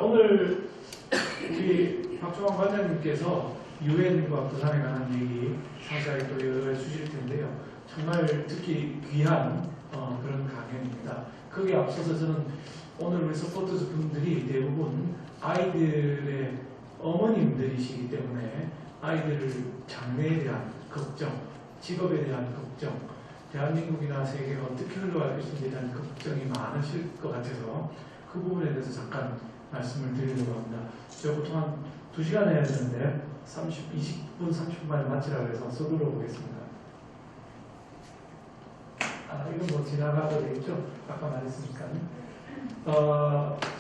오늘 우리 박종환 관장님께서 유엔과 부산에 관한 얘기 상세하게 또 여러 가지 주실 텐데요. 정말 듣기 귀한 그런 강연입니다. 거기에 앞서서 저는 오늘 우리 서포터즈 분들이 대부분 아이들의 어머님들이시기 때문에 아이들 장래에 대한 걱정, 직업에 대한 걱정, 대한민국이나 세계가 어떻게 흘러갈 것인지에 대한 걱정이 많으실 것 같아서 그 부분에 대해서 잠깐 말씀을 드리려고 합니다. 제가 보통 한 2시간 해야 되는데 20분, 30분 만에 마치라고 해서 서둘러 보겠습니다. 이건 뭐 지나가도 되겠죠? 아까 말했으니까.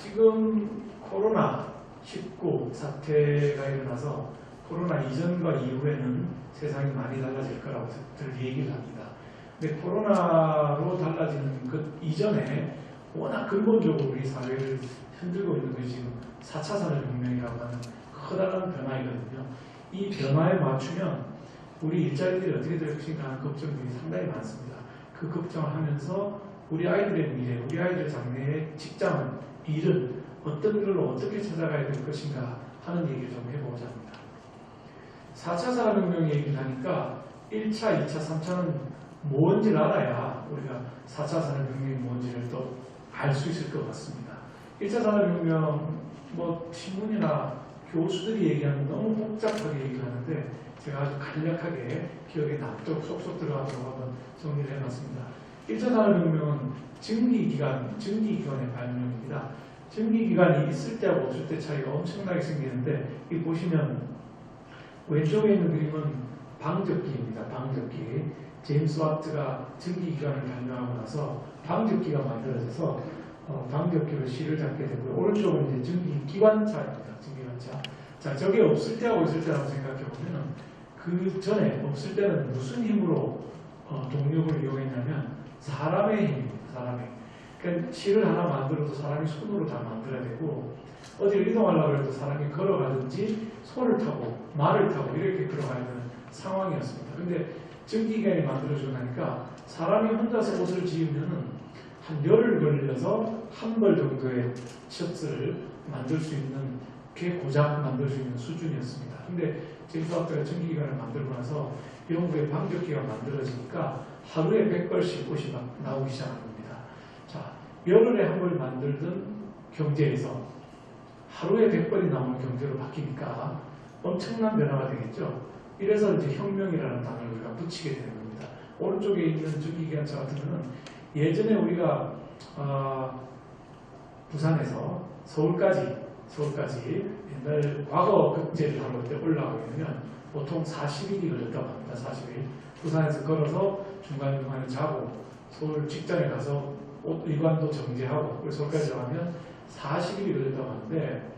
지금 코로나19 사태가 일어나서 코로나 이전과 이후에는 세상이 많이 달라질 거라고 늘 얘기를 합니다. 근데 코로나로 달라지는 그 이전에 워낙 근본적으로 우리 사회를 흔들고 있는 것이 지금 4차 산업혁명이라고 하는 커다란 변화이거든요. 이 변화에 맞추면 우리 일자리들이 어떻게 될 것인가 하는 걱정들이 상당히 많습니다. 그 걱정을 하면서 우리 아이들의 미래, 우리 아이들의 장래의 직장은, 일은 어떤 길로 어떻게 찾아가야 될 것인가 하는 얘기를 좀 해보고자 합니다. 4차 산업혁명 얘기를 하니까 1차, 2차, 3차는 뭔지를 알아야 우리가 4차 산업혁명이 뭔지를 또 알 수 있을 것 같습니다. 1차 산업혁명, 신문이나 교수들이 얘기하면 너무 복잡하게 얘기를 하는데 제가 아주 간략하게 기억에 남도록 쏙쏙 들어가도록 한번 정리를 해봤습니다. 1차 산업혁명은 증기기관의 발명입니다. 증기기관이 있을 때하고 없을 때 차이가 엄청나게 생기는데 이 보시면 왼쪽에 있는 그림은 방적기입니다. 방적기. 제임스 와트가 증기기관을 발명하고 나서 방적기가 만들어져서 방적기로 실을 잡게 되고요. 오른쪽은 이제 증기기관차입니다. 증기기관차. 자, 저게 없을 때하고 있을 때라고 생각해 보면 그 전에 없을 때는 무슨 힘으로 동력을 이용했냐면 사람의 힘입니다. 사람의. 그러니까 실을 하나 만들어도 사람이 손으로 다 만들어야 되고 어디를 이동하려고 해도 사람이 걸어가든지 소를 타고 말을 타고 이렇게 걸어가야 되는 상황이었습니다. 근데 증기기관이 만들어지고 나니까 사람이 혼자서 옷을 지으면은 한 열흘 걸려서 한 벌 정도의 셔츠를 만들 수 있는, 게 고작 만들 수 있는 수준이었습니다. 근데 제임스 와트가 증기기관을 만들고 나서 영국의 방적기가 만들어지니까 하루에 100벌씩 옷이 막 나오기 시작한 겁니다. 자, 열흘에 한 벌 만들던 경제에서 하루에 100벌이 나오는 경제로 바뀌니까 엄청난 변화가 되겠죠. 이래서 이제 혁명이라는 단어를 우리가 붙이게 되는 겁니다. 오른쪽에 있는 증기기관차 같은 경우는 예전에 우리가 부산에서 서울까지 옛날 과거 급제를 하고 때 올라가려면 보통 40일이 걸렸다고 합니다. 40일. 부산에서 걸어서 중간중간에 자고 서울 직장에 가서 일관도 정지하고 그리고 서울까지 가면 40일이 걸렸다고 하는데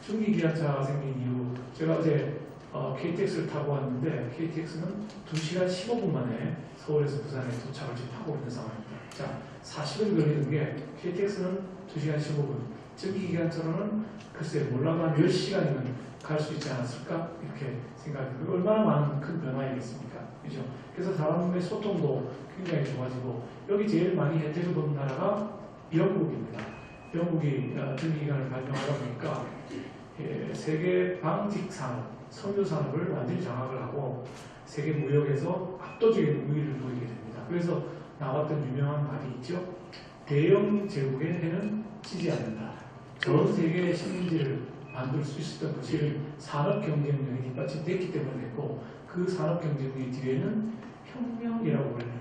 증기기관차가 생긴 이후 제가 어제 KTX를 타고 왔는데 KTX는 2시간 15분 만에 서울에서 부산에 도착을 지금 하고 있는 상황입니다. 자, 40일 걸리는 게 KTX는 2시간 15분, 증기기관차로는 글쎄 몰라도 한 10시간이면 갈 수 있지 않았을까? 이렇게 생각합니다. 얼마나 많은 큰 변화이겠습니까? 그죠? 그래서 사람의 소통도 굉장히 좋아지고 여기 제일 많이 혜택을 보는 나라가 영국입니다. 영국이 증기기관을 발명하다 보니까 세계 방직 산업, 섬유 산업을 완전히 장악을 하고 세계 무역에서 압도적인 우위를 보이게 됩니다. 그래서 나왔던 유명한 말이 있죠. 대영 제국의 해는 지지 않는다. 전 세계의 식민지를 만들 수 있었던 것이 산업경쟁력이 뒷받침됐기 때문에 됐고 그 산업경쟁력 뒤에는 혁명이라고 불리는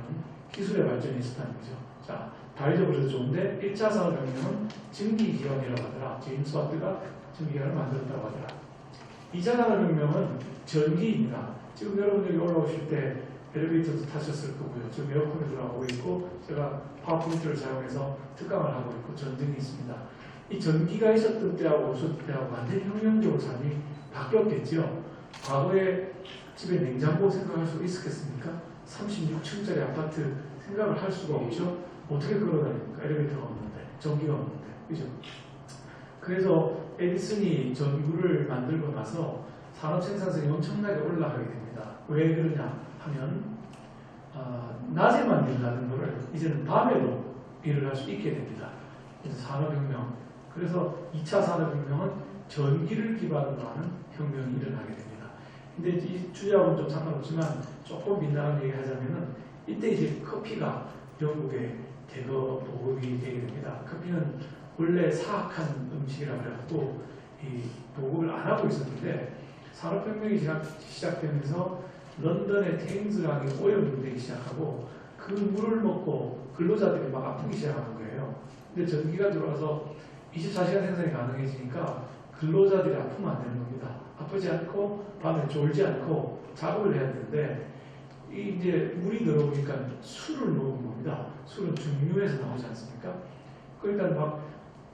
기술의 발전이 있었다는 거죠. 자, 다 잊어버려도 좋은데 1차 산업혁명은 증기기관이라고 하더라. 제임스 와트가 증기기관을 만들었다고 하더라. 2차 산업혁명은 전기입니다. 지금 여러분들이 올라오실 때 엘리베이터도 타셨을 거고요. 지금 에어컨이 들어가고 있고 제가 파워포인트를 사용해서 특강을 하고 있고 전등이 있습니다. 이 전기가 있었던 때하고 없었던 때하고 완전히 혁명적으로 삶이 바뀌었겠죠. 과거에 집에 냉장고 생각할 수 있었겠습니까? 36층짜리 아파트 생각을 할 수가 없죠. 어떻게 걸어다닙니까? 엘리베이터가 없는데, 전기가 없는데, 그죠? 그래서 에디슨이 전구를 만들고 나서 산업 생산성이 엄청나게 올라가게 됩니다. 왜 그러냐 하면 낮에만 일하는 거를 이제는 밤에도 일을 할 수 있게 됩니다. 그래서 산업혁명, 그래서 2차 산업혁명은 전기를 기반으로 하는 혁명이 일어나게 됩니다. 근데 이 주제하고는 좀 상관없지만 조금 민감한 얘기 하자면은 이때 이제 커피가 영국에 대거 보급이 되게 됩니다. 커피는 원래 사악한 음식이라고 해갖고 이 보급을 안 하고 있었는데 산업혁명이 시작되면서 런던의 테임스강이 오염되기 시작하고 그 물을 먹고 근로자들이 막 아프기 시작하는 거예요. 근데 전기가 들어와서 24시간 생산이 가능해지니까 근로자들이 아프면 안 되는 겁니다. 아프지 않고 밤에 졸지 않고 작업을 해야 되는데 이제 물이 들어오니까 술을 먹은 겁니다. 술은 증류에서 나오지 않습니까? 그러니까 막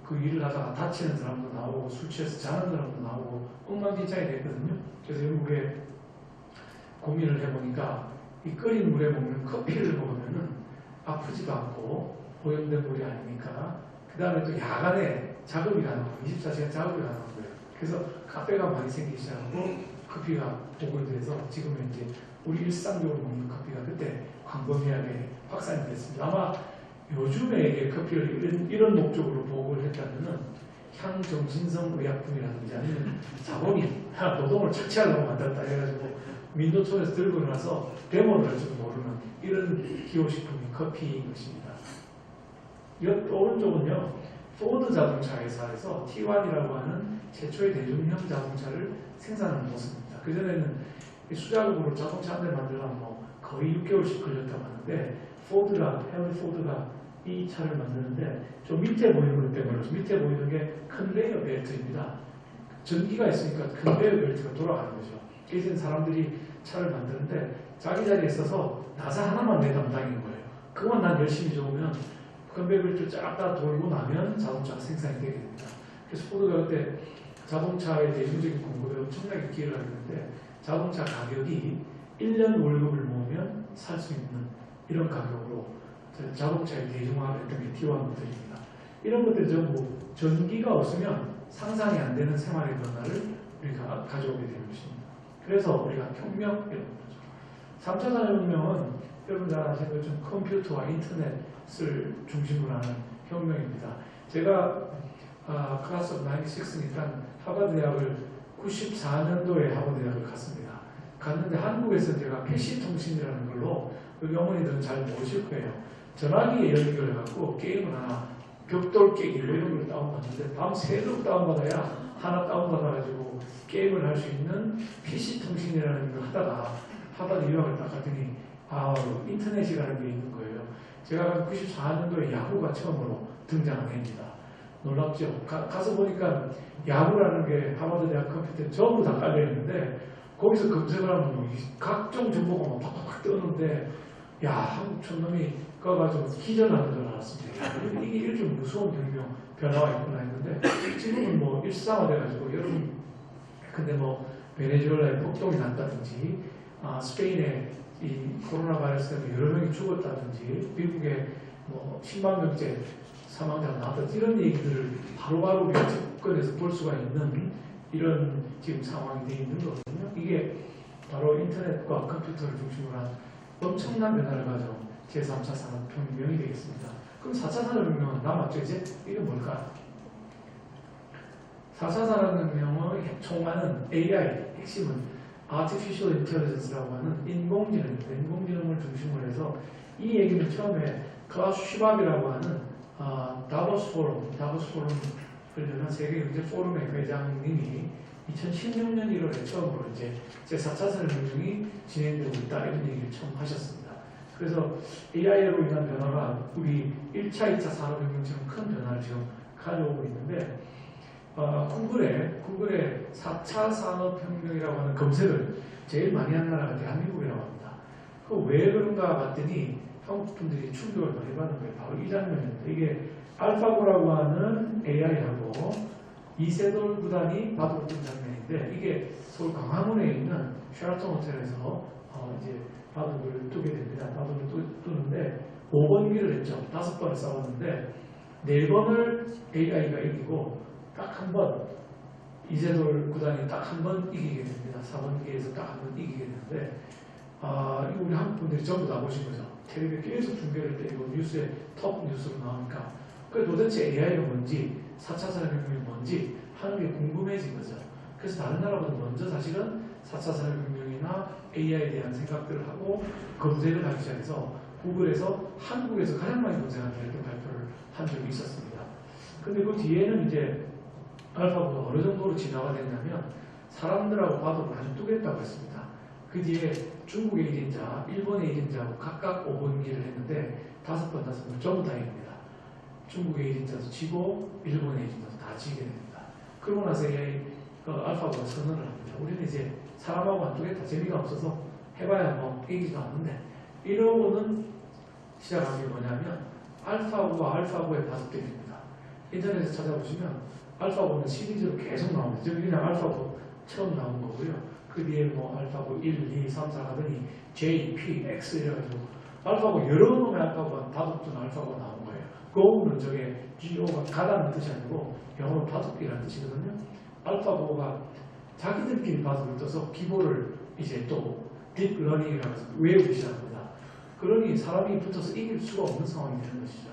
그 일을 하다가 다치는 사람도 나오고 술 취해서 자는 사람도 나오고 엉망진창이 됐거든요. 그래서 영국에 고민을 해보니까 이 끓인 물에 먹는 커피를 먹으면은 아프지도 않고 오염된 물이 아니니까 그 다음에 또 야간에 작업이 가능하고 24시간 작업이 가능한 거예요. 그래서 카페가 많이 생기기 시작하고 커피가 보급돼서 지금은 이제 우리 일상적으로 먹는 커피가 그때 광범위하게 확산이 됐습니다. 아마 요즘에 이게 커피를 이런 목적으로 보급을 했다면은 향정신성 의약품이라든지 아니면 자본이 노동을 착취하려고 만들었다 해가지고 민노총에서 들고 일어나서 데모를 할지도 모르는 이런 기호식품이 커피인 것입니다. 오른쪽은요, 포드 자동차 회사에서 T1이라고 하는 최초의 대중형 자동차를 생산하는 모습입니다. 그전에는 수작업으로 자동차 한 대 만들려면 뭐 거의 6개월씩 걸렸다고 하는데 헨리 포드가 이 차를 만드는데 저 밑에 보이는 것 때문에 밑에 보이는 게 컨베이어 벨트입니다. 전기가 있으니까 컨베이어 벨트가 돌아가는 거죠. 그래서 사람들이 차를 만드는데 자기 자리에 있어서 나사 하나만 내 담당인 거예요. 그건 난 열심히 좋으면 컨베이어 벨트를 쫙 다 돌고 나면 자동차가 생산이 되게 됩니다. 그래서 포드가 그때 자동차의 대중적인 공급에 엄청나게 기여를 했는데 자동차 가격이 1년 월급을 모으면 살 수 있는 이런 가격으로 자동차의 대중화를 했던 게 T1 모델입니다. 이런 것들 전부 전기가 없으면 상상이 안 되는 생활의 변화를 우리가 가져오게 되는 것입니다. 그래서 우리가 혁명 이런 거죠. 3차 산업혁명은 여러분 잘 아시는 것처럼 컴퓨터와 인터넷을 중심으로 하는 혁명입니다. 제가 클래스 오브 96니까 하버드 대학을 94년도에 하버드 대학을 갔습니다. 갔는데 한국에서 제가 PC통신이라는 걸로 여기 어머니들은 잘 모르실 거예요. 전화기에 연결해갖고 게임을 하나 벽돌 깨기 이런 걸 다운받는데 밤새도록 다운받아야 하나 다운받아가지고 게임을 할 수 있는 PC통신이라는 걸 하다가 하버드 유학을 딱 갔더니 인터넷이라는 게 있는 거예요. 제가 94년도에 야후가 처음으로 등장을 합니다. 놀랍죠? 가서 보니까 야후라는 게 하버드 대학 컴퓨터에 전부 다 깔려있는데 거기서 검색을 하면 각종 정보가 막 팍팍 뜨는데 야, 한국 촌놈이 꺼가지고 기절하는 줄 알았습니다. 이게 이렇게 무서운 혁명 변화가 있구나 했는데 지금은 뭐 일상화돼가지고 여러분 근데 뭐 베네수엘라에 폭동이 났다든지 스페인에 이 코로나 바이러스 때문에 여러 명이 죽었다든지 미국에 뭐 10만 명째 사망자가 나왔다든지 이런 얘기들을 바로바로 우리가 접근해서 볼 수가 있는 이런 지금 상황이 되어 있는 거거든요. 이게 바로 인터넷과 컴퓨터를 중심으로 한 엄청난 변화를 가져온 제3차 산업혁명이 되겠습니다. 그럼 4차 산업혁명은 남았죠 이제? 이게 뭘까요? 4차 산업혁명의 총괄은 AI, 핵심은 Artificial Intelligence라고 하는 인공지능입니다. 인공지능을 중심으로 해서 이 얘기는 처음에 클라우스 슈밥이라고 하는 다보스 포럼을 연 세계경제 포럼의 회장님이 2016년 1월에 처음으로 이제 제4차 산업혁명이 진행되고 있다 이런 얘기를 처음 하셨습니다. 그래서 AI로 인한 변화가 우리 1차, 2차 산업혁명처럼 큰 변화를 지금 가져오고 있는데 구글의 4차 산업혁명이라고 하는 검색을 제일 많이 하는 나라가 대한민국이라고 합니다. 그 왜 그런가 봤더니 한국 분들이 충격을 많이 받는 거예요. 바로 이 장면입니다. 이게 알파고라고 하는 AI하고 이세돌 구단이 바둑을 둔 장면인데 이게 서울 광화문에 있는 쉐라톤 호텔에서 이제 바둑을 두게 됩니다. 바둑을 두는데 5번기를 했죠. 5번을 싸웠는데 4번을 AI가 이기고 딱 한 번 이세돌 구단이 딱 한 번 이기게 됩니다. 4번기에서 딱 한 번 이기게 되는데 이거 우리 한국 분들이 전부 다 보신 거죠. 텔레비에 계속 중계를 때 이거 뉴스에 톱 뉴스로 나오니까 그 도대체 AI가 뭔지 4차 산업혁명이 뭔지 하는 게 궁금해진 거죠. 그래서 다른 나라보다 먼저 사실은 4차 산업혁명이나 AI에 대한 생각들을 하고 검색을 하기 시작해서 구글에서 한국에서 가장 많이 검색한다 이렇게 발표를 한 적이 있었습니다. 근데 그 뒤에는 이제 알파고가 어느 정도로 진화가 됐냐면 사람들하고 바둑을 안 두겠다고 했습니다. 그 뒤에 중국 에이전트자, 일본 에이전트하고 각각 5번기를 했는데 5번 전부 다행입니다. 중국 에이전트도 지고 일본 에이전트도 다 지게 됩니다. 그러고 나서 알파고가 선언을 합니다. 우리는 이제 사람하고 안 두겠다. 재미가 없어서 해봐야 뭐 이기지도 않는데 이러고는 시작한 게 뭐냐면 알파고와 알파고의 바둑들입니다. 인터넷에 찾아보시면 알파고는 시리즈로 계속 나옵니다. 지금 그냥 알파고 처음 나온 거고요. 그 뒤에 뭐 알파고 1, 2, 3, 4 하더니 J, P, X 이래가지고 알파고 여러 놈의 알파고가 바둑두는 알파고가 나온 거예요. Go는 저게 Go가 가다는 뜻이 아니고 영어로 바둑이라는 뜻이거든요. 알파고가 자기들끼리 바둑을 떠서 기보를 이제 또 딥러닝이라고 해서 외우기 시작합니다. 그러니 사람이 붙어서 이길 수가 없는 상황이 되는 것이죠.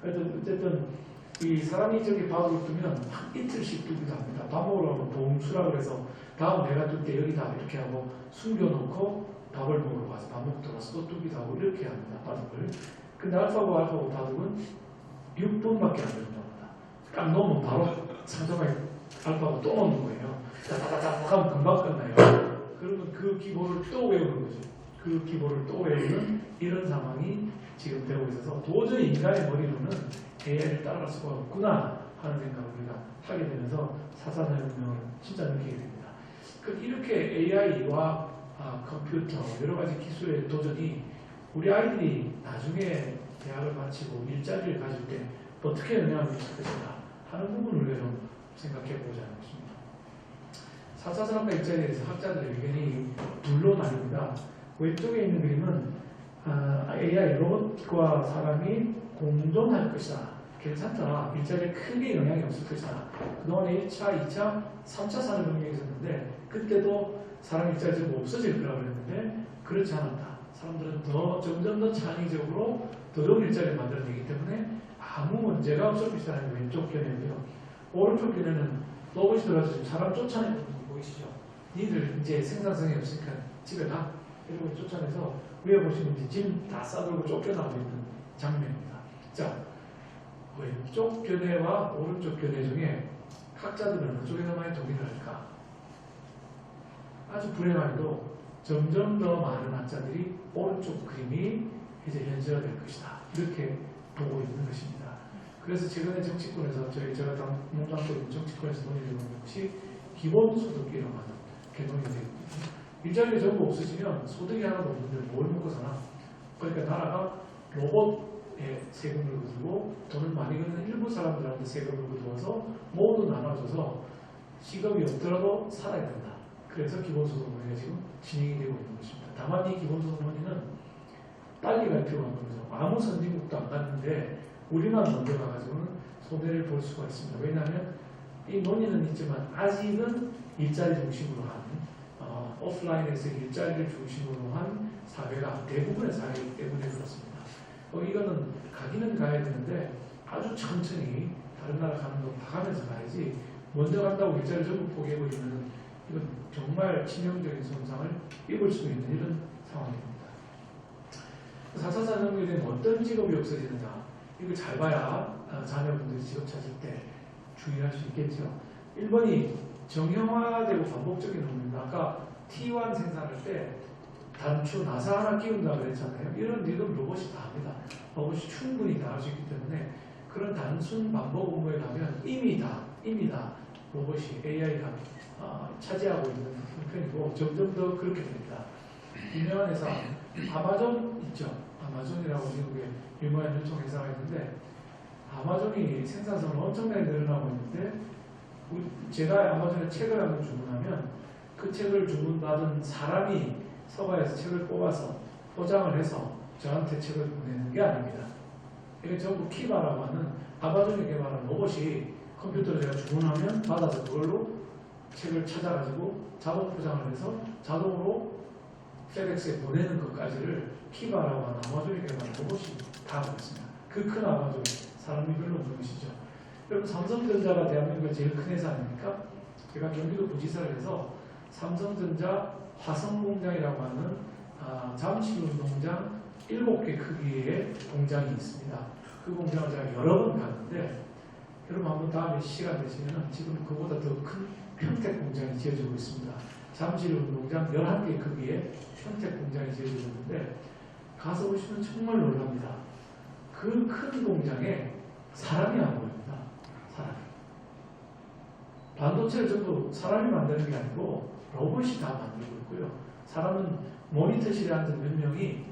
어쨌든 이 사람이 저기 바둑을 두면 한 이틀씩 두기도 합니다. 밥 먹으러 가면 동수라 그래서 다음 내가 둘 때 여기다 이렇게 하고 숨겨놓고 밥을 먹으러 가서 밥 먹고 들어가서 또 두기도 하고 이렇게 합니다. 바둑을. 근데 알파고 바둑은 6분밖에 안 된답니다. 딱 놓으면 바로 상대방이 알파고 또 놓는 거예요. 다다다닥 하면 금방 끝나요. 그러면 그 기보를 또 외우는 거죠. 그 기보를 또 외우는 이런 상황이 지금 되고 있어서 도저히 인간의 머리로는 AI를 따라갈 수가 없구나 하는 생각을 우리가 하게 되면서 4차 산업혁명을 진짜 느끼게 됩니다. 이렇게 AI와 컴퓨터 여러 가지 기술의 도전이 우리 아이들이 나중에 대학을 마치고 일자리를 가질 때 어떻게 영향을 미칠 것인가 하는 부분을 우리가 좀 생각해 보자는 것입니다. 4차 산업화 일자리에 대해서 학자들의 의견이 둘로 나뉩니다. 왼쪽에 있는 그림은 AI 로봇과 사람이 공존할 것이다. 괜찮다. 일자리에 크게 영향이 없을 것이다. 그동안에 1차, 2차, 3차 산업혁명이 있었는데 그때도 사람 일자리가 전부 없어질 거라고 그랬는데 그렇지 않았다. 사람들은 점점 더 창의적으로 더 좋은 일자리를 만들어내기 때문에 아무 문제가 없을 것이라는 왼쪽 견해고요. 오른쪽 견해는 로봇이 들어가서 사람 쫓아내는 거 보이시죠? 니들 이제 생산성이 없으니까 집에 가. 이러고 쫓아내서 위에 보시면 이제 짐 다 싸들고 쫓겨나고 있는 장면입니다. 자, 왼쪽 견해와 오른쪽 견해 중에 학자들은 그쪽에 더 많이 동의를 할까? 아주 불행하게도 점점 더 많은 학자들이 오른쪽 그림이 이제 현실화될 것이다. 이렇게 보고 있는 것입니다. 그래서 최근에 정치권에서 제가 몸담고 있는 정치권에서 논의되고 있는 것이 기본소득이라고 하는 개념이 되고 있거든요. 일자리가 전부 없어지면 소득이 하나도 없는데 뭘 먹고 사나? 그러니까 나라가 로봇에 세금을 거두고 돈을 많이 걷는 일부 사람들한테 세금을 거두어서 모두 나눠줘서 직업이 없더라도 살아야 된다. 그래서 기본소득 논의가 지금 진행이 되고 있는 것입니다. 다만 이 기본소득 논의는 빨리 갈 필요가 없는 거죠. 아무 선진국도 안 갔는데 우리만 먼저 가가지고는 손해를 볼 수가 있습니다. 왜냐하면 이 논의는 있지만 아직은 일자리 중심으로 한 오프라인에서 일자리를 중심으로 한 사회가 대부분의 사회이기 때문에 그렇습니다. 이거는 가기는 가야 되는데 아주 천천히 다른 나라 가는 거 봐가면서 가야지 먼저 간다고 일자리 전부 포기해버리면 이건 정말 치명적인 손상을 입을 수 있는 이런 상황입니다. 4차 산업혁명에 대한 어떤 직업이 없어지느냐 이걸 잘 봐야 자녀분들이 직업 찾을 때 주의할 수 있겠죠. 1번이 정형화되고 반복적인 노동입니다. 아까 T1 생산할 때 단추 나사 하나 끼운다고 그랬잖아요. 이런 일은 로봇이 다 합니다. 로봇이 충분히 다 할 수 있기 때문에 그런 단순 반복 업무에 가면 이미 다 로봇이 AI가 차지하고 있는 형편이고 점점 더 그렇게 됩니다. 유명한 회사 아마존 있죠. 아마존이라고 미국에 유명한 유통 회사가 있는데 아마존이 생산성을 엄청나게 늘어나고 있는데 제가 아마존에 책을 한권 주문하면 그 책을 주문받은 사람이 서가에서 책을 뽑아서 포장을 해서 저한테 책을 보내는 게 아닙니다. 이게 전부 키바라고 하는 아마존이 개발한 로봇이 컴퓨터를 제가 주문하면 받아서 그걸로 책을 찾아가지고 자동 포장을 해서 자동으로 페덱스에 보내는 것까지를 키바라고 하는 아마존이 개발한 로봇이 다 하고 있습니다. 그 큰 아마존, 사람이 별로 없는 것이죠. 여러분 삼성전자가 대한민국의 제일 큰 회사 아닙니까? 제가 경기도 부지사를 해서 삼성전자 화성공장이라고 하는 잠실운동장 7개 크기의 공장이 있습니다. 그 공장을 제가 여러 번 갔는데 여러분 한번 다음에 시간 되시면 지금 그보다 더 큰 평택 공장이 지어지고 있습니다. 잠실운동장 11개 크기의 평택 공장이 지어지고 있는데 가서 보시면 정말 놀랍니다. 그 큰 공장에 사람이 안 보입니다. 사람이. 반도체를 전부 사람이 만드는 게 아니고 로봇이 다 만들고 있고요. 사람은 모니터실에 앉은 몇 명이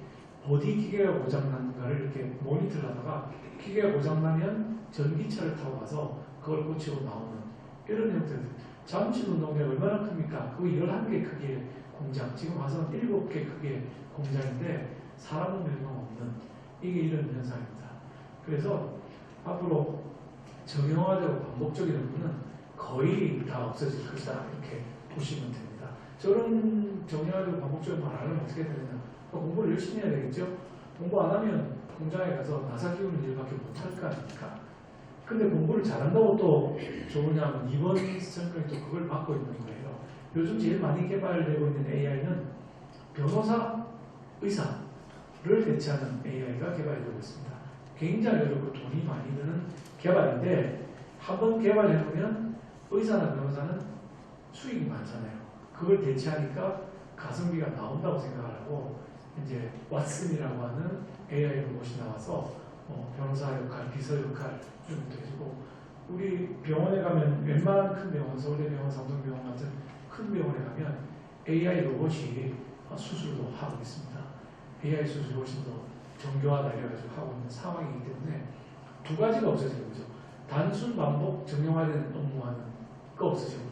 어디 기계가 고장났는가를 이렇게 모니터를 하다가 기계가 고장나면 전기차를 타고 가서 그걸 고치고 나오는 이런 형태들. 잠실운동장이 얼마나 큽니까? 그 11개 크기의 공장. 지금 와서는 7개 크기의 공장인데 사람은 몇 명 없는 이게 이런 현상입니다. 그래서 앞으로 정형화되고 반복적인 업무는 거의 다 없어질 것이다. 이렇게 보시면 됩니다. 저런 정형화되고 반복적인 말 안 하면 어떻게 되느냐? 공부를 열심히 해야 되겠죠? 공부 안 하면 공장에 가서 나사 키우는 일밖에 못할 거 아닙니까? 근데 공부를 잘한다고 또 좋으냐면 이번 설명이 또 그걸 받고 있는 거예요. 요즘 제일 많이 개발되고 있는 AI는 변호사, 의사를 대체하는 AI가 개발되고 있습니다. 굉장히 어렵고 돈이 많이 드는 개발인데 한번 개발해놓으면 의사나 변호사는 수익이 많잖아요. 그걸 대체하니까 가성비가 나온다고 생각을 하고 이제 왓슨이라고 하는 AI 로봇이 나와서 변호사 역할, 비서 역할 이런 것도 해주고 우리 병원에 가면 웬만한 큰 병원, 서울대병원, 삼성병원 같은 큰 병원에 가면 AI 로봇이 수술도 하고 있습니다. AI 수술이 훨씬 더 정교하다 이래가지고 하고 있는 상황이기 때문에 두 가지가 없어지는 거죠. 단순 반복 정형화된 업무하는 거 없어지고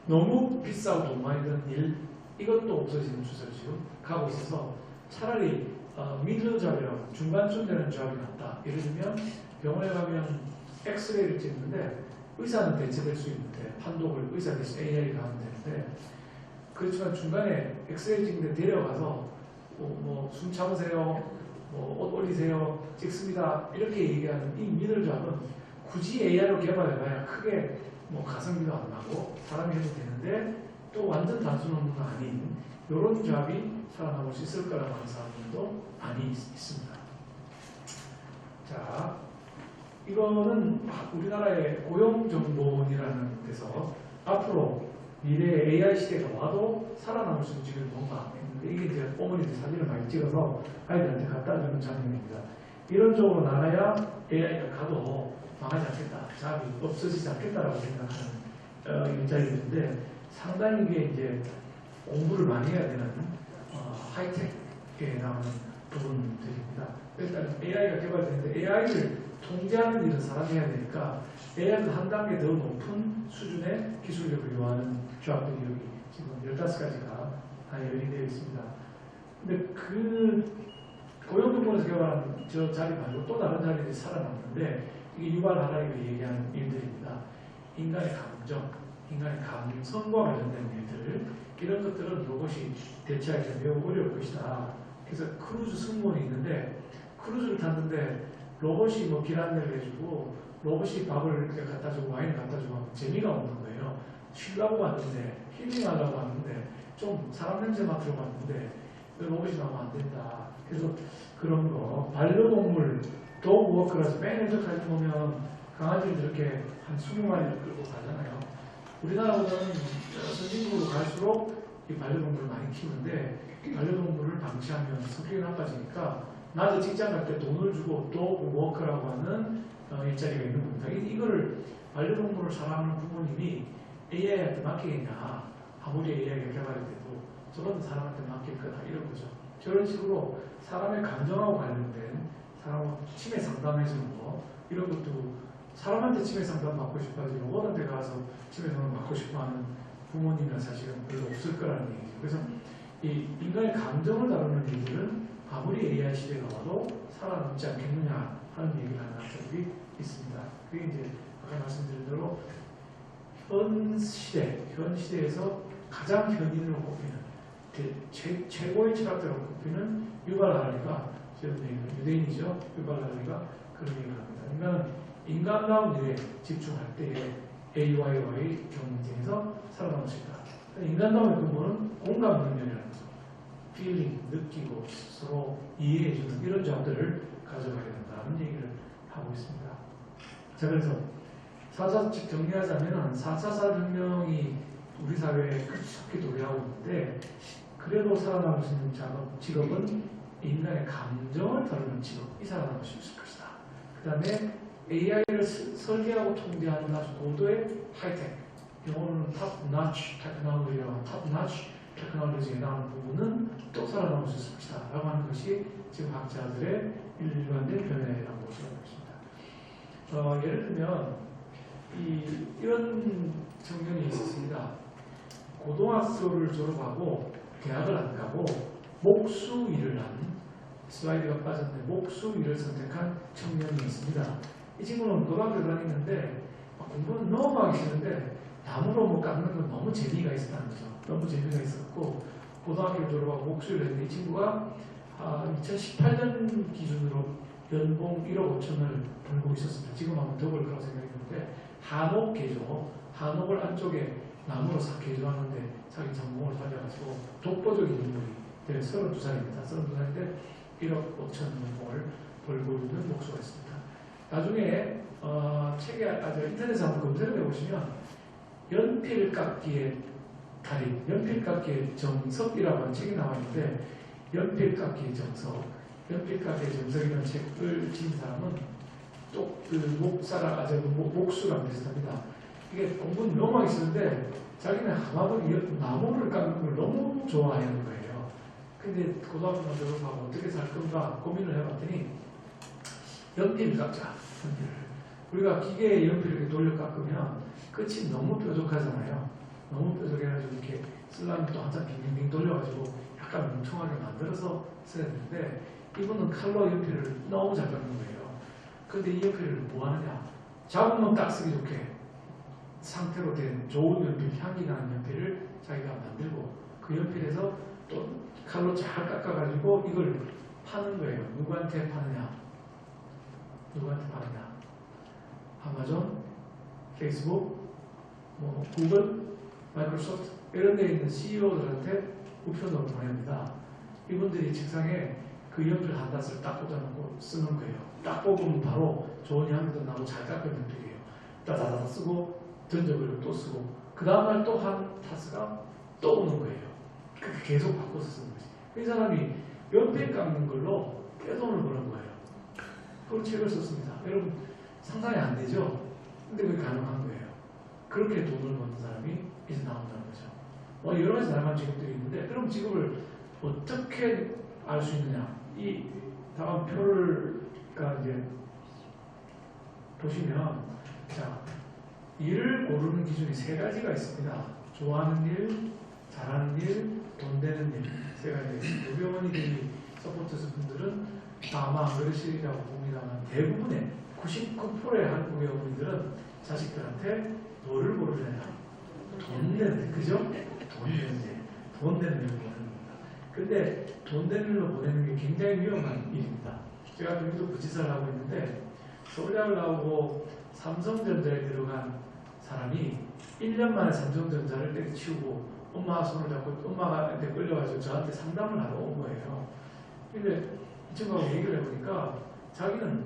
너무 비싸고 돈 많이 드는 일 이것도 없어지는 추세로 지금 가고 있어서 차라리 미들 잡이라고 중간쯤 되는 잡이 낫다. 예를 들면 병원에 가면 엑스레이를 찍는데 의사는 대체될 수 있는데 판독을 의사 대신 AI가 하면 되는데 그렇지만 중간에 엑스레이 찍는데 데려가서 숨 참으세요, 옷 올리세요, 찍습니다 이렇게 얘기하는 이 미들 잡은 굳이 AI로 개발해봐야 크게 가성비도 안 나고 사람이 해도 되는데 또 완전 단순 업무가 아닌 이런 잡이 살아남을 수 있을 거라고 하는 사람들도 많이 있습니다. 자, 이거는 우리나라의 고용정보원이라는 데서 앞으로 미래의 AI 시대가 와도 살아남을 수 있는 직업이 뭔가 했는데 이게 이제 어머니들 사진을 많이 찍어서 아이들한테 갖다 주는 장면입니다. 이런 쪽으로 나가야 AI가 가도 망하지 않겠다, 잡이 없어지지 않겠다라고 생각하는 일자리인데 상당히 이게 이제 공부를 많이 해야 되는 하이텍에 나오는 부분들입니다. 일단 AI가 개발되는데 AI를 통제하는 일은 사람이 해야 되니까 AI는 한 단계 더 높은 수준의 기술력을 요하는 조합들이 여기 지금 15가지가 다 열리되어 있습니다. 근데 그 고용정보원에서 개발한 저 자리 말고 또 다른 자리들이 살아남는데 이게 유발하라고 얘기하는 일들입니다. 인간의 감정, 인간의 감성과 관련된 일들 이런 것들은 로봇이 대체하기가 매우 어려울 것이다. 그래서 크루즈 승무원이 있는데 크루즈를 탔는데 로봇이 길 안내를 해주고 로봇이 밥을 이렇게 갖다 주고 와인을 갖다 주고 하면 재미가 없는 거예요. 쉬려고 왔는데 힐링하려고 왔는데 좀 사람 냄새 맡으려고 왔는데 로봇이 나오면 안 된다. 그래서 그런 거 반려동물 도그워크라서 매니저까지 보면 강아지를 이렇게 한 20마리를 끌고 가잖아요. 우리나라보다는 선진국으로 갈수록 이 반려동물을 많이 키우는데 반려동물을 방치하면 성격이 나빠지니까 낮에 직장 갈 때 돈을 주고 도그워크라고 하는 일자리가 있는 겁니다. 이거를 반려동물을 사랑하는 부모님이 AI한테 맡기겠냐. 아무리 AI가 개발이 돼도 저런 사람한테 맡길 거다 이런 거죠. 저런 식으로 사람의 감정하고 관련된 사람하고 치매 상담해주는 거 이런 것도 사람한테 치매 상담 받고 싶어하지 로봇한테 가서 치매 상담 받고 싶어하는 부모님이나 사실은 별로 없을 거라는 얘기죠. 그래서 이 인간의 감정을 다루는 일들은 아무리 AI 시대가 와도 살아남지 않겠느냐 하는 얘기를 하는 학자들이 있습니다. 그게 이제 아까 말씀드린 대로 현 시대에서 가장 현인으로 꼽히는 최고의 철학자로 꼽히는 유발 하라리가 지금 유대인이죠. 유발 하라리가 그런 얘기를 합니다. 인간은 인간다운 일에 집중할 때에 AY와의 경쟁에서 살아남을 수 있다. 인간다움의 근본은 공감 능력이라는 거죠. feeling, 느끼고 스스로 이해해주는 이런 점들을 가져가야 된다는 얘기를 하고 있습니다. 자, 그래서 4차 즉 정리하자면 4차 산업혁명이 우리 사회에 급속히 도래하고 있는데 그래도 살아남을 수 있는 직업은 인간의 감정을 다루는 직업이 살아남을 수 있을 것이다. 그 다음에 AI를 설계하고 통제하는 아주 고도의 하이텍, 영어로는 탑-나치 테크놀로지와 탑-나치 테크놀로지에 나오는 부분은 또 살아남을 수 있을 것이다. 라고 하는 것이 지금 학자들의 일관된 견해라고 볼 수가 있습니다. 예를 들면 이런 청년이 있었습니다. 고등학교를 졸업하고 대학을 안 가고 목수 일을 한 슬라이드가 빠졌는데 목수 일을 선택한 청년이 있습니다. 이 친구는 고등학교 다니는데 공부는 너무 하기 싫은데 나무로 뭐 깎는 건 너무 재미가 있었다는 거죠. 너무 재미가 있었고 고등학교 졸업하고 목수 일을 했는데 이 친구가 2018년 기준으로 연봉 1억 5천을 벌고 있었습니다. 지금 하면 더 벌 거라고 생각했는데 한옥 개조, 한옥을 안쪽에 나무로 싹 개조하는데 자기 전공을 살려가지고 독보적인 인물이 되는 32살입니다. 32살인데 1억 5천 연봉을 벌고 있는 목수가 있습니다. 나중에 책에 인터넷에 한번 검색을 해보시면 연필깎이의 달인, 연필깎이의 정석이라고 하는 책이 나와 있는데 연필깎이의 정석, 연필깎이의 정석이라는 책을 지은 사람은 또 목수랑 비슷합니다. 이게 공부는 너무 많이 쓰는데 자기는 나무를 깎는 걸 너무 좋아하는 거예요. 근데 고등학교 졸업하고 어떻게 살 건가 고민을 해봤더니 연필을 깎자. 우리가 기계에 연필을 이렇게 돌려 깎으면 끝이 너무 뾰족하잖아요. 너무 뾰족해가지고 이렇게 쓰려면 또 한참 빙빙빙 돌려가지고 약간 뭉퉁하게 만들어서 써야 되는데 이분은 칼로 연필을 너무 잘 깎는 거예요. 근데 이 연필을 뭐 하느냐? 잡으면 딱 쓰기 좋게 상태로 된 좋은 연필, 향기 나는 연필을 자기가 만들고 그 연필에서 또 칼로 잘 깎아가지고 이걸 파는 거예요. 누구한테 파느냐? 누구한테 파느냐? 아마존, 페이스북, 뭐 구글, 마이크로소프트 이런 데 있는 CEO들한테 우편으로 보냅니다. 이분들이 책상에 그 연필 한 닷을 딱 꽂아놓고 쓰는 거예요. 딱 뽑으면 바로 좋은 향기도 나고 잘 깎은 연필이에요. 따다다 쓰고 던져버리고 또 쓰고 그 다음날 또 한 타스가 또 오는 거예요. 그렇게 계속 바꿔서 쓰는 거지. 이 사람이 연필 깎는 걸로 떼돈을 버는 거예요. 그런 책을 썼습니다. 여러분 상상이 안 되죠? 근데 그게 가능한 거예요. 그렇게 돈을 버는 사람이 이제 나온다는 거죠. 여러 가지 다양한 직업들이 있는데 그럼 직업을 어떻게 알 수 있느냐? 이 다음 표를 이제 보시면 자 일을 고르는 기준이 세 가지가 있습니다. 좋아하는 일, 잘하는 일, 돈 되는 일 세 가지가 있습니다. 우리 어머니들이 서포터스 분들은 아마 안 그러시리라고 봅니다만 대부분의 99%의 한국의 어머니들은 자식들한테 뭐를 고르느냐? 돈 되는 일, 그죠? 돈 되는 일, 돈 되는 일을 보내는 겁니다. 근데 돈 되는 일로 보내는 게 굉장히 위험한 일입니다. 제가 여기도 부지사를 하고 있는데 서울대학을 나오고 삼성전자에 들어간 사람이 1년 만에 삼성전자를 때려치우고 엄마가 손을 잡고 엄마가 끌려가지고 저한테 상담을 하러 온 거예요. 근데 이 친구하고 얘기를 해보니까 자기는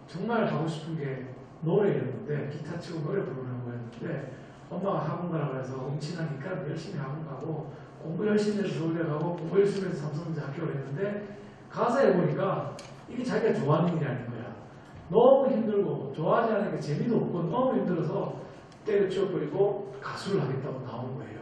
정말 하고 싶은 게 노래였는데 기타 치고 노래 부르는 거였는데 엄마가 학원 가라고 해서 음친하니까 열심히 학원 가고 공부 열심히 해서 서울대 가고 공부 열심히 해서 삼성전자 합격을 했는데 가사에 보니까 이게 자기가 좋아하는 일이 아닌 거야. 너무 힘들고 좋아하지 않으니까 재미도 없고 너무 힘들어서 때려치워버리고 가수를 하겠다고 나온 거예요.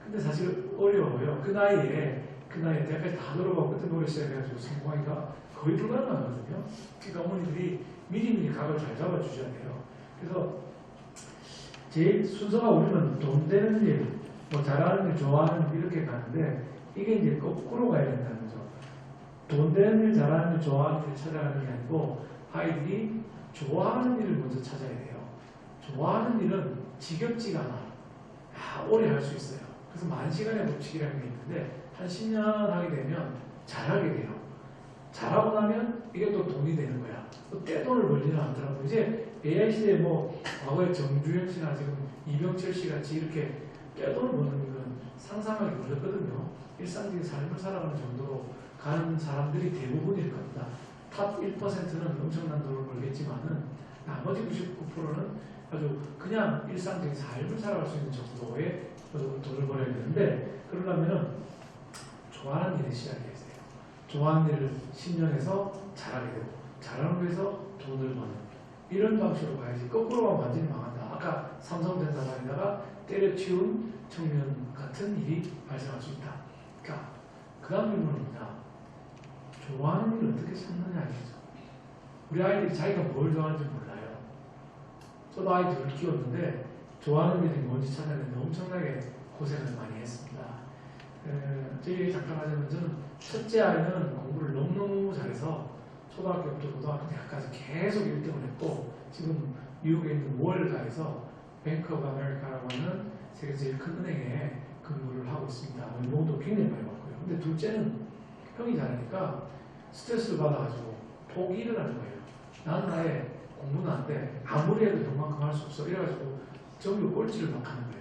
근데 사실 어려워요. 그 나이에 대학까지 다 들어가고 그때 노래 시작해가지고 성공하기가 거의 불가능하거든요. 그러니까 어머니들이 미리미리 각을 잘 잡아주셔야 돼요. 그래서 제일 순서가 우리는 돈 되는 일, 뭐 잘하는 일, 좋아하는 일 이렇게 가는데 이게 이제 거꾸로 가야 된다는 거죠. 돈 되는 일, 잘하는 일, 좋아하는 일 찾아가는 게 아니고 아이들이 좋아하는 일을 먼저 찾아야 돼요. 좋아하는 일은 지겹지가 않아. 오래 할 수 있어요. 그래서 만 시간의 법칙이라는 게 있는데 한 10년 하게 되면 잘하게 돼요. 잘하고 나면 이게 또 돈이 되는 거야. 또 떼돈을 벌지는 않더라고. 이제 AI 시대에 뭐 과거에 정주영 씨나 지금 이병철 씨 같이 이렇게 떼돈을 버는 건 상상하기 어렵거든요. 일상적인 삶을 살아가는 정도로 가는 사람들이 대부분일 겁니다. 탑 1%는 엄청난 돈을 벌겠지만은 나머지 99%는 아주 그냥 일상적인 삶을 살아갈 수 있는 정도의 돈을 벌어야 되는데, 그러려면은 좋아하는 일에 시작해야 돼요. 좋아하는 일을 신념해서 잘하게 되고, 잘하는 거에서 돈을 버는 이런 방식으로 가야지. 거꾸로 가면 완전히 망한다. 아까 삼성전자 다니다가 때려치운 청년 같은 일이 발생할 수 있다. 그러니까 그 다음 질문은 뭐냐? 좋아하는 일을 어떻게 찾느냐 이거죠. 우리 아이들이 자기가 뭘 좋아하는지 몰라요. 저도 아이 둘을 키웠는데 좋아하는 일이 뭔지 찾아내는데 엄청나게 고생을 많이 했습니다. 저희 얘기 잠깐 하자면, 저는 첫째 아이는 공부를 너무너무 잘해서 초등학교부터 고등학교 대학까지 계속 1등을 했고, 지금 미국에 있는 월가에서 뱅크 오브 아메리카라고 하는 세계에서 제일 큰 은행에 근무를 하고 있습니다. 연봉도 굉장히 많이 받고요. 근데 둘째는 형이 잘하니까 스트레스를 받아가지고 포기를 하는 거예요. 나는 아예 공부는 안 돼. 아무리 해도 형만큼 할 수 없어. 이래가지고 전부 꼴찌를 막 하는 거예요.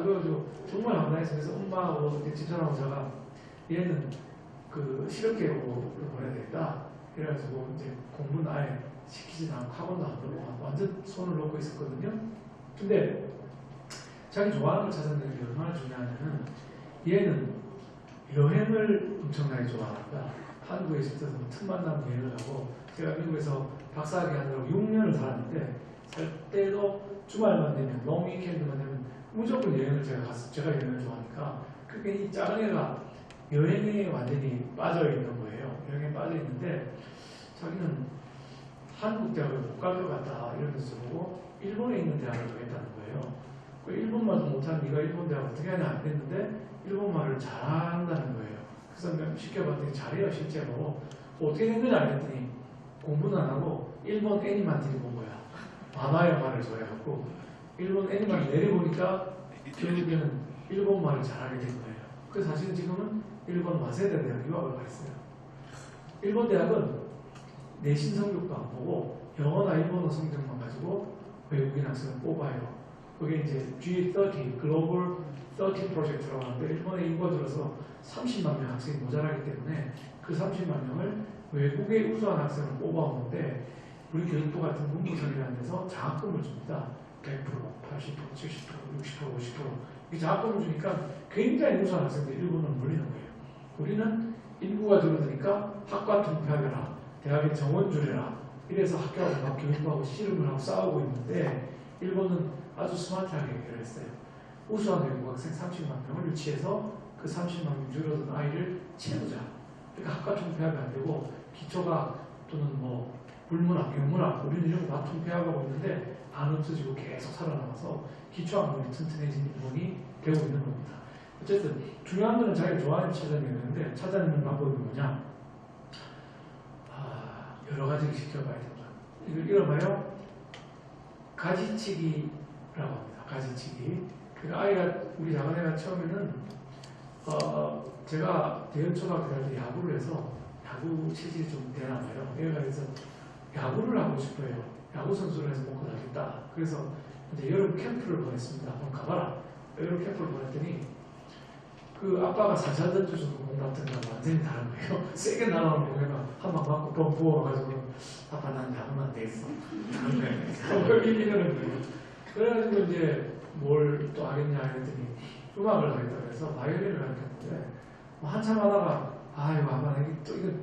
이거 정말 황당해서. 그래서 엄마하고 집사람하고 제가 얘는 그 실업계획으로 보내야 되겠다. 그래가지고 이제 공부는 아예 시키지 않고 학원도 안 가고 완전 손을 놓고 있었거든요. 근데 자기 좋아하는 걸 찾아내는 게 얼마나 중요하냐면, 얘는 여행을 엄청나게 좋아합니다. 한국에 있을 때도 틈만 나면 여행을 하고, 제가 미국에서 박사학위 하느라고 6년을 살았는데, 살 때도 주말만 되면, 롱 위켄드만 되면 무조건 여행을 제가 여행을 좋아하니까, 그게 이 작은 애가 여행에 완전히 빠져 있는 거예요. 여행에 빠져 있는데, 자기는 한국 대학을 못 갈 것 같다 이러면서 보고 일본에 있는 대학을 가겠다는 거예요. 그 일본말도 못하는 네가 일본 대학 어떻게 하냐 안 됐는데 일본말을 잘한다는 거예요. 그래서 시켜봤더니 잘해요 실제로. 어떻게 된 거냐 했더니 공부는 안 하고 일본 애니만 들이본 거야. 만화 영화를 좋아해갖고 일본 애니만 내려보니까 결국에는 일본말을 잘하게 된 거예요. 그래서 사실은 지금은 일본 와세다 대학 유학을 갔어요. 일본 대학은 내신 성적도 안 보고 영어나 일본어 성적만 가지고 외국인 학생을 뽑아요. 그게 이제 G30, 글로벌 30 프로젝트라고 하는데, 일본에 인구가 들어서 30만 명 학생이 모자라기 때문에 그 30만 명을 외국의 우수한 학생을 뽑아오는데, 우리 교육부 같은 문부성이라는 데서 장학금을 줍니다. 100%, 80%, 70%, 60%, 50%. 이 장학금을 주니까 굉장히 우수한 학생들이 일본으로 몰리는 거예요. 우리는 인구가 줄어드니까 학과 통폐합해라, 대학에 정원 줄여라, 이래서 학교하고 막 교육부하고 씨름을 하고 싸우고 있는데, 일본은 아주 스마트하게 해결했어요. 우수한 외국 학생 30만 명을 유치해서 그 30만 명 줄어든 아이를 채우자. 그러니까 학과 통폐합이 안 되고 기초가 또는 뭐 불문학, 영문학, 우리는 이런 거 다 통폐합하고 있는데 안 없어지고 계속 살아남아서 기초학문이 튼튼해진 일본이 되고 있는 겁니다. 어쨌든 중요한 거는 자기가 좋아하는 찾아내는데, 찾아내는 방법이 뭐냐? 여러 가지를 지켜봐야 된다. 이걸 읽어봐요. 가지치기라고 합니다. 가지치기. 그 아이가, 우리 작은 애가 처음에는 제가 대연초등학교 다닐 때 야구를 해서 야구 체질이 좀 되나 봐요. 얘가 그래서 야구를 하고 싶어요. 야구 선수를 해서 먹고 나겠다. 그래서 이제 여름 캠프를 보냈습니다. 한번 가봐라. 여름 캠프를 보냈더니 그 아빠가 살살 던져주는 공 같은 거 완전히 다른 거예요. 세게 날아오는 공에만 한 방 맞고 뻥 부어가지고 아빠 난 야구만 되겠어. 다른 거예요. 그걸 이기는 거예요. 그래가지고 이제 뭘 또 하겠냐 했더니 음악을 하겠다고 해서 바이올린을 가르쳤는데 뭐 한참 하다가 이거 아빠 이거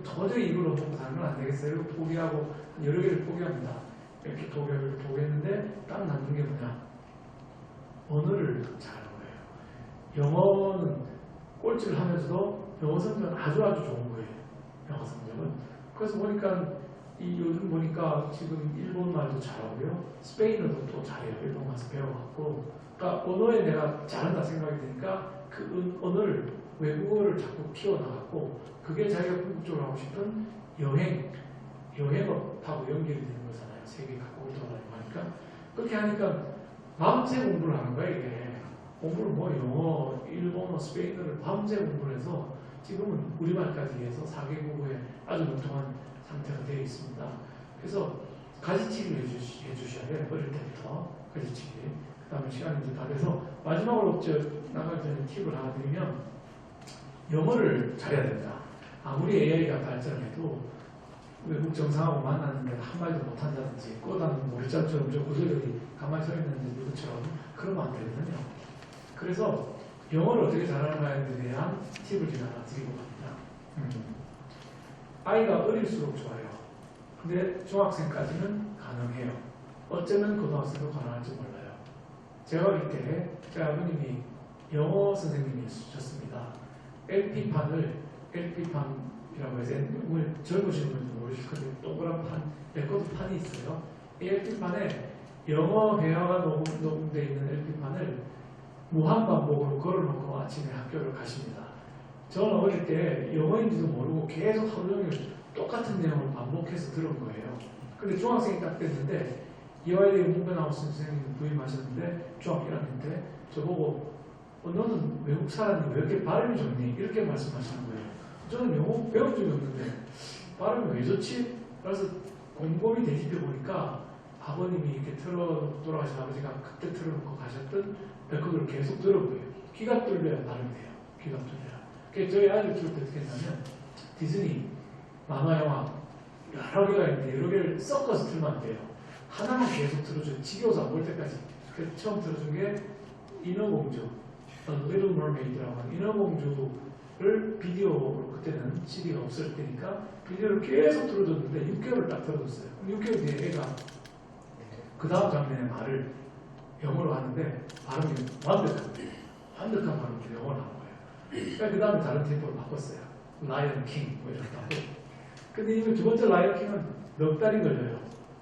도저히 이걸 먹고 다른 건 안 되겠어요. 이거 포기하고 여러 개를 포기합니다. 이렇게 포기했는데 딱 남는 게 뭐냐? 언어를 잘하는 거예요. 영어는 꼴찌를 하면서도 영어 성적은 아주 좋은 거예요. 영어 성적은. 그래서 보니까 요즘 보니까 지금 일본말도 잘하고요. 스페인어도 또 잘해요. 일본 가서 배워갖고. 그러니까 언어에 내가 잘한다 생각이 드니까 그 언어를, 외국어를 자꾸 키워나갔고, 그게 자기가 궁극적으로 하고 싶은 여행업하고 연결이 되는 거잖아요. 세계 각국을 돌아다니고 하니까. 그렇게 하니까 밤새 공부를 하는 거야, 이게. 공부를 뭐 영어, 일본어, 스페인어를 밤새 공부를 해서 지금은 우리말까지 해서 4개국어에 아주 능통한 상태가 되어 있습니다. 그래서 가지치기를 해주셔야 돼요. 어릴 때부터 가지치기. 그 다음에 시간이 이제 다 돼서 마지막으로 나갈 때는 팁을 하나 드리면 영어를 잘해야 된다. 아무리 AI가 발전해도 외국 정상하고 만났는데 한마디도 못한다든지 꼬다는 모리짱처럼 저 구조력이 가만히 서 있는 누구처럼 그러면 안 되거든요. 그래서 영어를 어떻게 잘하는가에 대한 팁을 제가 하나 드리고 갑니다. 아이가 어릴수록 좋아요. 근데 중학생까지는 가능해요. 어쩌면 고등학생도 가능할지 몰라요. 제가 어릴 때 제 아버님이 영어 선생님이셨습니다. LP판이라고 해서 젊으신 분들도 모르실 건데 동그란 판, 레코드판이 있어요. 이 LP판에 영어 회화가 녹음되어 있는 LP판을 무한반복으로 걸어놓고 아침에 학교를 가십니다. 저는 어릴 때 영어인지도 모르고 계속 하루 종일 똑같은 내용을 반복해서 들은 거예요. 근데 중학생이 딱 됐는데 이화여대 문변하우스 선생님이 부임하셨는데 중학교 1학년 때 저보고 너는 외국 사람이 왜 이렇게 발음이 좋니? 이렇게 말씀하시는 거예요. 저는 영어 배운 적이 없는데 발음이 왜 좋지? 그래서 곰곰이 되짚여 보니까 아버님이 이렇게 돌아가신 아버지가 그때 틀어놓고 가셨던 레코드를 계속 들은 거예요. 귀가 뚫려야 발음이 돼요. 귀가 뚫려야. 그래서 저희 아이들 키울 때 어떻게 했냐면 디즈니 만화 영화 여러 개가 있는데 여러 개를 섞어서 틀면 안 돼요. 하나만 계속 들어줘요. 지겨워서 안 볼 때까지. 그래서 처음 들어준 게 인어공주, Little Mermaid라고 하는 인어공주를 비디오로 그때는 CD가 없을 때니까 비디오를 계속 들어줬는데 6개월을 딱 들어줬어요. 6개월 뒤에 애가 그 다음 장면의 말을 영어로 하는데 발음이 완벽한 발음으로 영어로 하는 거예요. 그러니까 그 다음에 다른 테이프로 바꿨어요. 라이언 킹 뭐 이렇게 하고. 근데 이미 두 번째 라이언 킹은 넉 달이 걸려요.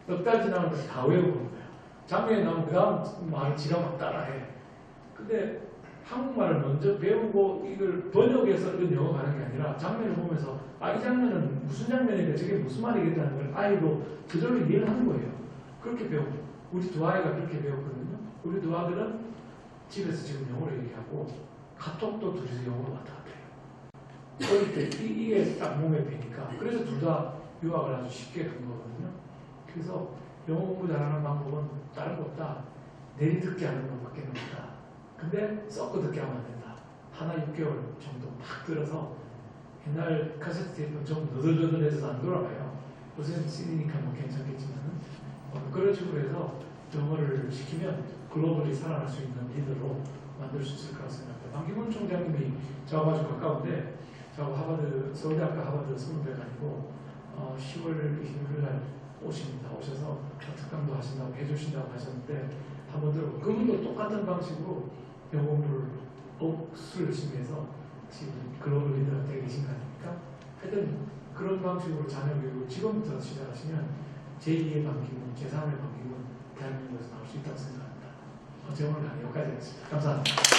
넉 달 지나면 다 외우고 그런 거예요. 장면에 나오면 그 다음 말을 지가 막 따라해. 근데 한국말을 먼저 배우고 이걸 번역해서 이런 영어 가는 게 아니라 장면을 보면서 이 장면은 무슨 장면이니까 저게 무슨 말이겠다는 걸 아이로 저절로 이해를 하는 거예요. 그렇게 배우고 우리 두 아이가 그렇게 배웠거든요. 우리 두 아들은 집에서 지금 영어로 얘기하고 카톡도 둘이서 영어로 왔다 갔다 해요. 어릴 때 이게 딱 몸에 배니까 그래서 둘 다 유학을 아주 쉽게 간 거거든요. 그래서 영어 공부 잘하는 방법은 다른 거 없다. 내리 듣기 하는 것밖에 없다. 근데 섞어 듣게 하면 안 된다. 하나 6개월 정도 막 들어서 옛날 카세트 테이프는 좀 너덜너덜해서 안 돌아가요. 요새는 CD니까 뭐 괜찮겠지만은 그런 식으로 해서 영어를 시키면 글로벌리 살아날 수 있는 리더로 만들 수 있을 거라고 생각합니다. 반기문 총장님이 저하고 아주 가까운데 저하고 하버드, 서울대학교 하버드 선후배가 아니고 10월 20일 날 오십니다. 오셔서 특강도 하신다고 해주신다고 하셨는데 한번 들어보고 그분도 똑같은 방식으로 영어 공부를 억수를 열심히 해서 지금 글로벌 리더가 되게 계신 거 아닙니까? 하여튼 그런 방식으로 자녀 교육을 지금부터 시작하시면 제2의 반기문, 제3의 반기문 대한민국에서 나올 수 있다고 생각합니다. 제 오늘 강의 여기까지 하겠습니다. 감사합니다.